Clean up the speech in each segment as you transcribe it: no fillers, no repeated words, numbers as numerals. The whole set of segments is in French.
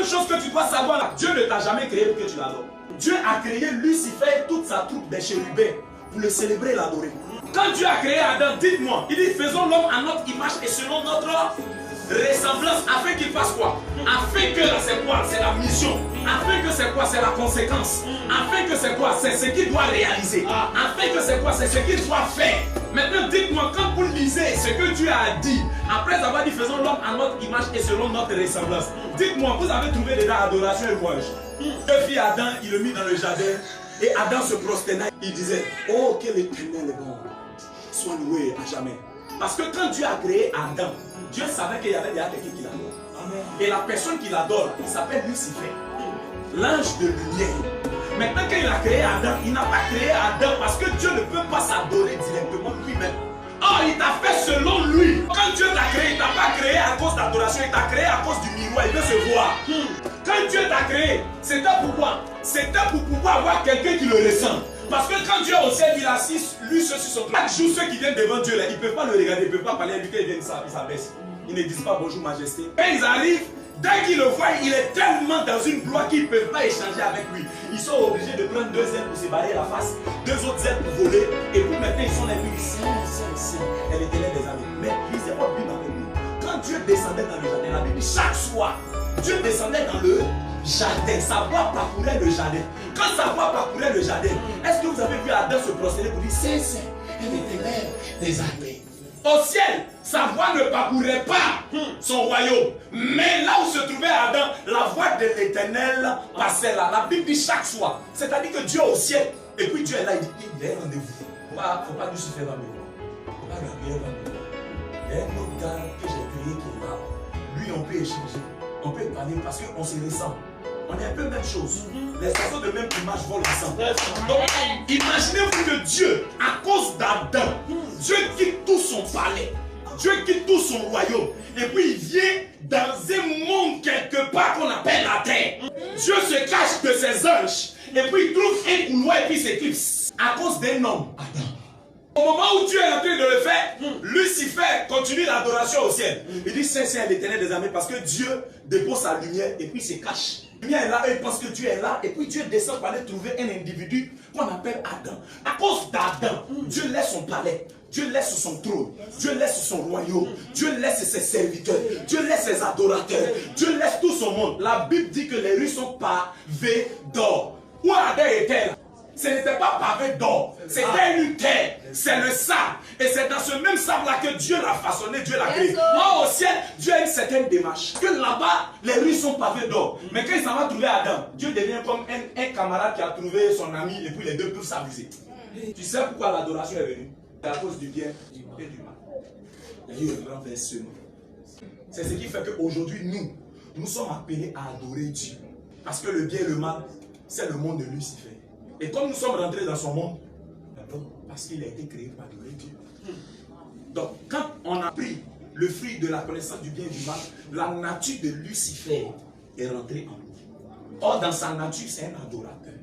deuxième chose que tu dois savoir, Dieu ne t'a jamais créé pour que tu l'adores. Dieu a créé Lucifer et toute sa troupe des chérubins pour le célébrer et l'adorer. Quand Dieu a créé Adam, dites-moi, il dit faisons l'homme à notre image et selon notre ressemblance, afin qu'il fasse quoi? Afin que c'est quoi? C'est la mission. Afin que c'est quoi? C'est la conséquence. Afin que c'est quoi? C'est ce qu'il doit réaliser. Afin que c'est quoi? C'est ce qu'il doit faire. Maintenant, dites-moi, quand vous lisez ce que Dieu a dit, après avoir dit faisons l'homme à notre image et selon notre ressemblance, dites-moi, vous avez trouvé déjà adoration et louange. Dieu fit Adam, il le mit dans le jardin et Adam se prosternait. Il disait, oh, que l'Éternel est bon, soit loué à jamais. Parce que quand Dieu a créé Adam, Dieu savait qu'il y avait déjà quelqu'un qui l'adore. Et la personne qui l'adore, il s'appelle Lucifer, l'ange de lumière. Maintenant, quand il a créé Adam, il n'a pas créé Adam parce que Dieu ne peut pas s'adorer directement lui-même. Oh, il t'a fait selon lui. Quand Dieu t'a créé, il ne t'a pas créé à cause d'adoration, il t'a créé à cause du miroir, il veut se voir. Quand Dieu t'a créé, c'était pourquoi? C'était pour pouvoir avoir quelqu'un qui le ressent. Parce que quand Dieu est au ciel, il assiste, lui, ceux sur son trône. Chaque jour, ceux qui viennent devant Dieu, là, ils ne peuvent pas le regarder, ils ne peuvent pas parler à lui, quand ils viennent, ils s'abaissent. Ils ne disent pas bonjour, majesté. Quand ils arrivent, dès qu'ils le voient, il est tellement dans une gloire qu'ils ne peuvent pas échanger avec lui. Ils sont obligés de prendre 2 ailes pour se barrer la face, 2 autres ailes pour voler. Et puis maintenant, ils sont là, ils disent Saint, elle est l'Éternel des armées. Mais lisez votre Bible avec nous. Quand Dieu descendait dans le jardin, la Bible, chaque soir, Dieu descendait dans le jardin. Sa voix parcourait le jardin. Quand sa voix parcourait le jardin, est-ce que vous avez vu Adam se prosterner pour dire Saint, elle est l'Éternel des armées? Au ciel, sa voix ne parcourait pas son royaume. Mais là où se trouvait Adam, la voix de l'Éternel passait là. La Bible dit chaque soir. C'est-à-dire que Dieu est au ciel. Et puis Dieu est là, il dit, il y a un rendez-vous. Il ne faut pas Lucifer va me voir. Il ne faut pas Gabriel va me voir. Il y a un autre gars que j'ai créé qui est là. Lui, on peut échanger. On peut parler parce qu'on se ressemble. On est un peu même chose. Les oiseaux de même image volent ensemble. Donc, imaginez-vous que Dieu, à cause d'Adam, Dieu quitte tout son palais. Dieu quitte tout son royaume. Et puis il vient dans un monde quelque part qu'on appelle la terre. Dieu se cache de ses anges. Et puis il trouve un couloir et puis il s'éclipse. À cause d'un homme, Adam. Au moment où Dieu est en train de le faire, Lucifer continue l'adoration au ciel. Il dit Saint, Saint, l'Éternel des armées, parce que Dieu dépose sa lumière et puis il se cache. La lumière est là, eux pensent que Dieu est là, et puis Dieu descend pour aller trouver un individu qu'on appelle Adam. À cause d'Adam, Dieu laisse son palais, Dieu laisse son trône, Dieu laisse son royaume, Dieu laisse ses serviteurs, Dieu laisse ses adorateurs, Dieu laisse tout son monde. La Bible dit que les rues sont pavées d'or. Où Adam était là? Ce n'était pas pavé d'or, c'était une terre, c'est le sable. Et c'est dans ce même sable-là que Dieu l'a façonné, Dieu l'a créé. Moi au ciel, Dieu a une certaine démarche. Que là-bas, les rues sont pavées d'or. Mais quand il s'en va trouver Adam, Dieu devient comme un camarade qui a trouvé son ami et puis les deux peuvent s'amuser. Tu sais pourquoi l'adoration est venue? C'est à cause du bien et du mal. Il y a eu un renversement. C'est ce qui fait qu'aujourd'hui, nous sommes appelés à adorer Dieu. Parce que le bien et le mal, c'est le monde de Lucifer. Et comme nous sommes rentrés dans son monde, parce qu'il a été créé pour adorer Dieu. Donc, quand on a pris le fruit de la connaissance du bien et du mal, la nature de Lucifer est rentrée en nous. Or, dans sa nature, c'est un adorateur.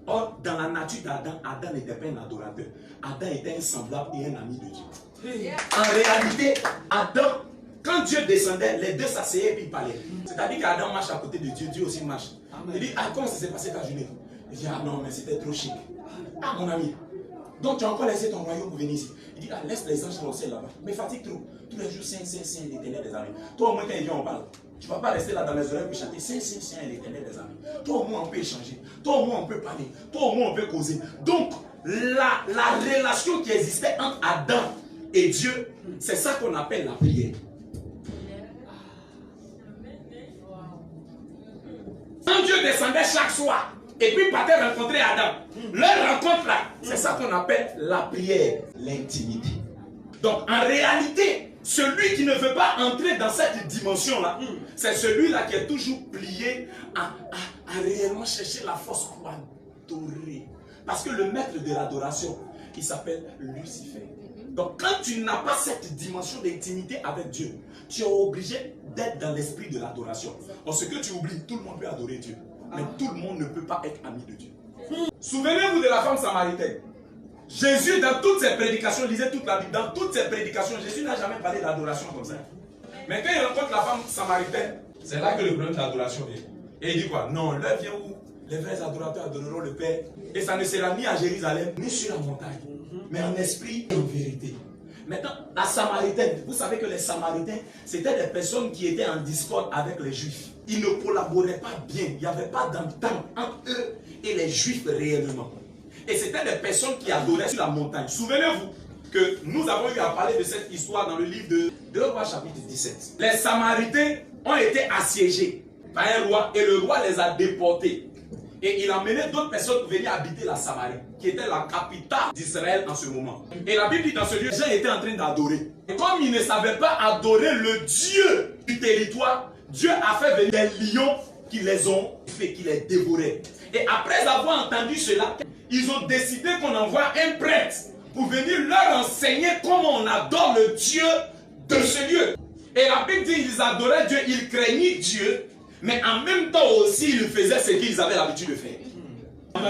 Or, dans la nature d'Adam, Adam n'était pas un adorateur. Adam était un semblable et un ami de Dieu. En réalité, Adam, quand Dieu descendait, les deux s'asseyaient et puis ils parlaient. C'est-à-dire qu'Adam marche à côté de Dieu, Dieu aussi marche. Il dit, ah, comment ça s'est passé ta journée? Il dit, ah non, mais c'était trop chic. Ah, mon ami, donc tu as encore laissé ton royaume pour venir ici. Il dit, ah, laisse les anges au ciel là-bas. Mais fatigue trop. Tous les jours, Saint, Saint, Saint, l'Éternel des armées. Toi, au moins, quand il vient, on parle. Tu ne vas pas rester là dans les oreilles pour chanter Saint, Saint, Saint, l'Éternel des armées. Toi, au moins, on peut échanger. Toi, au moins, on peut parler. Toi, au moins, on peut causer. Donc, la relation qui existait entre Adam et Dieu, c'est ça qu'on appelle la prière. Quand Dieu descendait chaque soir, et puis partait rencontrer Adam, leur rencontre là, c'est ça qu'on appelle la prière, l'intimité. Donc en réalité, celui qui ne veut pas entrer dans cette dimension-là, c'est celui-là qui est toujours plié à réellement chercher la force pour adorer. Parce que le maître de l'adoration, il s'appelle Lucifer. Donc quand tu n'as pas cette dimension d'intimité avec Dieu, tu es obligé d'être dans l'esprit de l'adoration. Parce que tu oublies, tout le monde peut adorer Dieu. Mais tout le monde ne peut pas être ami de Dieu. Souvenez-vous de la femme samaritaine. Jésus, dans toutes ses prédications, lisez toute la Bible, dans toutes ses prédications, Jésus n'a jamais parlé d'adoration comme ça. Mais quand il rencontre la femme samaritaine, C'est là que le problème d'adoration vient. Et il dit quoi? Non, l'heure vient où les vrais adorateurs adoreront le Père. Et ça ne sera ni à Jérusalem, ni sur la montagne, mais en esprit et en vérité. Maintenant, la Samaritaine, vous savez que les Samaritains, c'était des personnes qui étaient en discorde avec les Juifs. Ils ne collaboraient pas bien, il n'y avait pas d'entente entre eux et les Juifs réellement. Et c'était des personnes qui adoraient sur la montagne. Souvenez-vous que nous avons eu à parler de cette histoire dans le livre de 2 Rois chapitre 17. Les Samaritains ont été assiégés par un roi et le roi les a déportés. Et il a mené d'autres personnes pour venir habiter la Samarie, qui était la capitale d'Israël en ce moment. Et la Bible dit dans ce lieu, les gens étaient en train d'adorer. Et comme ils ne savaient pas adorer le Dieu du territoire, Dieu a fait venir des lions qui les ont fait, qui les dévoraient. Et après avoir entendu cela, ils ont décidé qu'on envoie un prêtre pour venir leur enseigner comment on adore le Dieu de ce lieu. Et la Bible dit qu'ils adoraient Dieu, ils craignaient Dieu, mais en même temps aussi ils faisaient ce qu'ils avaient l'habitude de faire.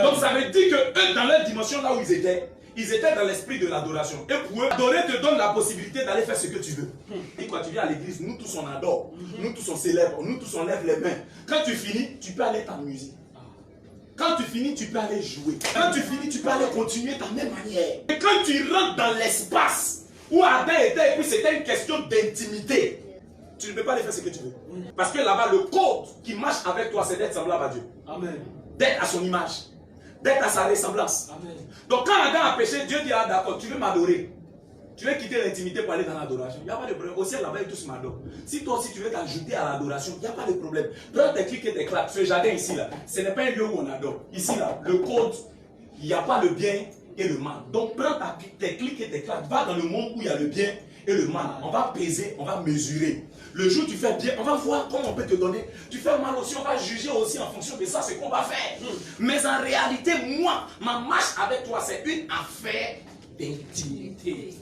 Donc ça veut dire que eux, dans leur dimension là où ils étaient dans l'esprit de l'adoration. Et pour eux, adorer te donne la possibilité d'aller faire ce que tu veux. Et quand tu viens à l'église, nous tous on adore, nous tous on célèbre, nous tous on lève les mains. Quand tu finis, tu peux aller t'amuser. Quand tu finis, tu peux aller jouer. Quand tu finis, tu peux aller continuer de la même manière. Et quand tu rentres dans l'espace où Adam était, et puis c'était une question d'intimité, tu ne peux pas aller faire ce que tu veux. Parce que là-bas, le code qui marche avec toi, c'est d'être semblable à Dieu. Amen. D'être à son image. D'être à sa ressemblance. Amen. Donc quand Adam a péché, Dieu dit, ah d'accord, tu veux m'adorer. Tu veux quitter l'intimité pour aller dans l'adoration. Il n'y a pas de problème. Au ciel, là-bas, ils tous m'adorent. Si toi aussi tu veux t'ajouter à l'adoration, il n'y a pas de problème. Prends tes clics et tes claques. Ce jardin ici, là, ce n'est pas un lieu où on adore. Ici, là, le code, il n'y a pas le bien et le mal. Donc prends tes clics et tes claques. Va dans le monde où il y a le bien et le mal. On va peser, on va mesurer. Le jour où tu fais bien, on va voir comment on peut te donner. Tu fais mal aussi, on va juger aussi en fonction de ça, ce qu'on va faire. Mais en réalité, moi, ma marche avec toi, c'est une affaire d'intimité.